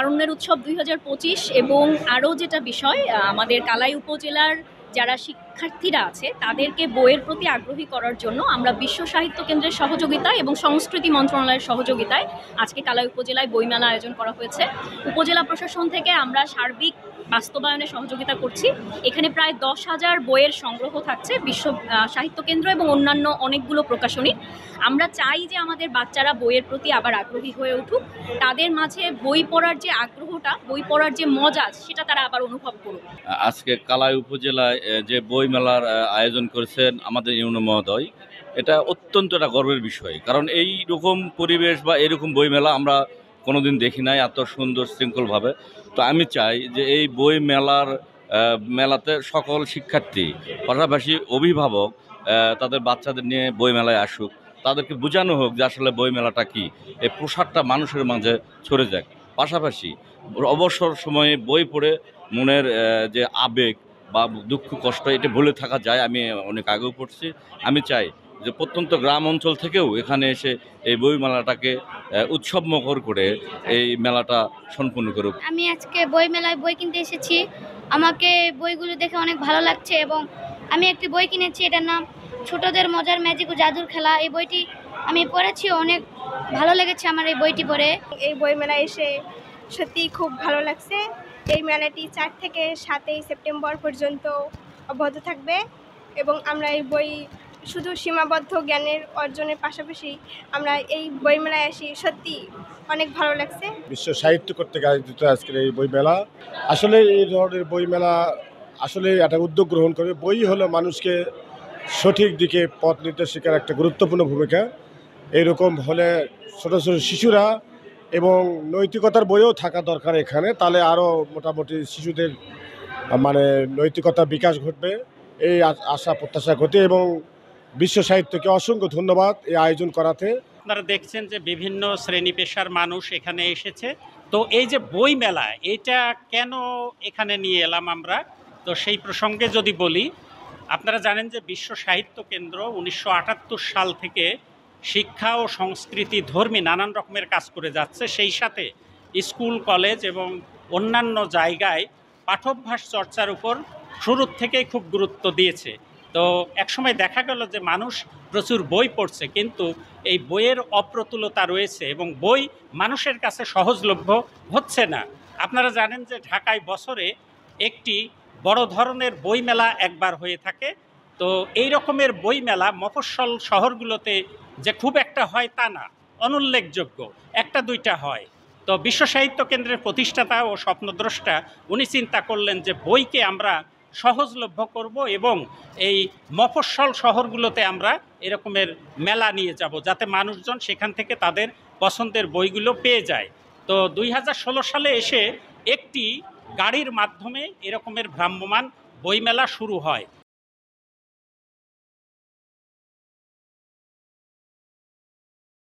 তারুণ্যের উৎসব 2025 এবং আরও যেটা বিষয় আমাদের কালাই উপজেলার যারা শিক্ষার্থীরা আছে তাদেরকে বইয়ের প্রতি আগ্রহী করার জন্য আমরা বিশ্ব সাহিত্য কেন্দ্রের সহযোগিতায় এবং সংস্কৃতি মন্ত্রণালয়ের সহযোগিতায় আজকে কালাই উপজেলায় বইমেলা আয়োজন করা হয়েছে। উপজেলা প্রশাসন থেকে আমরা সার্বিক বাস্তবায়নে সহযোগিতা করছি। এখানে প্রায় 10,000 বইয়ের সংগ্রহ থাকছে বিশ্ব সাহিত্য কেন্দ্র এবং অন্যান্য অনেকগুলো প্রকাশনী। আমরা চাই যে আমাদের বাচ্চারা বইয়ের প্রতি আবার আগ্রহী হয়ে উঠুক, তাদের মাঝে বই পড়ার যে আগ্রহটা, বই পড়ার যে মজা সেটা তারা আবার অনুভব করুক। আজকে কালাই উপজেলায় যে বই মেলার আয়োজন করেছেন আমাদের ইউনো মহোদয়, এটা অত্যন্ত একটা গর্বের বিষয়। কারণ এই রকম পরিবেশ বা এরকম বই মেলা আমরা কোনোদিন দেখি নাই এত সুন্দর শৃঙ্খলভাবে। তো আমি চাই যে এই বই মেলাতে সকল শিক্ষার্থী, পাশাপাশি অভিভাবক তাদের বাচ্চাদের নিয়ে বই মেলায় আসুক, তাদেরকে বোঝানো হোক যে আসলে বই মেলাটা কী, এই প্রসারটা মানুষের মাঝে ছড়ে যাক। পাশাপাশি অবসর সময়ে বই পড়ে মনের যে আবেগ বা দুঃখ কষ্ট এটা ভুলে থাকা যায়। আমি অনেক আগেও পড়ছি। আমি চাই যে প্রত্যন্ত গ্রাম অঞ্চল থেকেও এখানে এসে এই বই মেলাটাকে উৎসবমুখর করে এই মেলাটা সম্পূর্ণ করুক। আমি আজকে বই মেলায় বই কিনতে এসেছি। আমাকে বইগুলো দেখে অনেক ভালো লাগছে এবং আমি একটি বই কিনেছি, এটার নাম ছোটদের মজার ম্যাজিক ও জাদুর খেলা। এই বইটি আমি পড়েছি, অনেক ভালো লেগেছে আমার এই বইটি পড়ে। এই বই মেলায় এসে সত্যি খুব ভালো লাগছে। এই মেলাটি 4 থেকে 7 সেপ্টেম্বর পর্যন্ত অব্যাহত থাকবে এবং আমরা এই বই শুধু সীমাবদ্ধ জ্ঞানের অর্জনের পাশাপাশি আমরা এই বই মেলায় আসি, সত্যি অনেক ভালো লাগছে। বিশ্ব সাহিত্য কর্তৃক আয়োজিত আজকের এই বই মেলা, আসলে এই ধরনের বই মেলা আসলে একটা উদ্যোগ গ্রহণ করে। বই হলো মানুষকে সঠিক দিকে পথ নির্দেশিকার একটা গুরুত্বপূর্ণ ভূমিকা। এইরকম হলে ছোটো ছোটো শিশুরা এবং নৈতিকতার বইও থাকা দরকার এখানে, তাহলে আরও মোটামুটি শিশুদের মানে নৈতিকতার বিকাশ ঘটবে, এই আশা প্রত্যাশা করতে। এবং বিশ্ব সাহিত্যকে অসংখ্য ধন্যবাদ এই আয়োজন করাতে। আপনারা দেখছেন যে বিভিন্ন শ্রেণী পেশার মানুষ এখানে এসেছে। তো এই যে বই মেলা, এটা কেন এখানে নিয়ে এলাম আমরা, তো সেই প্রসঙ্গে যদি বলি, আপনারা জানেন যে বিশ্ব সাহিত্য কেন্দ্র 1978 সাল থেকে শিক্ষা ও সংস্কৃতি ধর্মী নানান রকমের কাজ করে যাচ্ছে। সেই সাথে স্কুল, কলেজ এবং অন্যান্য জায়গায় পাঠ্যাভ্যাস চর্চার উপর শুরুর থেকেই খুব গুরুত্ব দিয়েছে। তো একসময় দেখা গেল যে মানুষ প্রচুর বই পড়ছে, কিন্তু এই বইয়ের অপ্রতুলতা রয়েছে এবং বই মানুষের কাছে সহজলভ্য হচ্ছে না। আপনারা জানেন যে ঢাকায় বছরে একটি বড় ধরনের বই মেলা একবার হয়ে থাকে। তো এই রকমের বই মেলা মফস্বল শহরগুলোতে যে খুব একটা হয় তা না, অনুল্লেখযোগ্য একটা দুইটা হয়। তো বিশ্ব সাহিত্য কেন্দ্রের প্রতিষ্ঠাতা ও স্বপ্নদ্রষ্টা উনি চিন্তা করলেন যে বইকে আমরা সহজলভ্য করব এবং এই মফস্বল শহরগুলোতে আমরা এরকমের মেলা নিয়ে যাব, যাতে মানুষজন সেখান থেকে তাদের পছন্দের বইগুলো পেয়ে যায়। তো 2016 সালে এসে একটি গাড়ির মাধ্যমে এরকমের ভ্রাম্যমাণ বইমেলা শুরু হয়।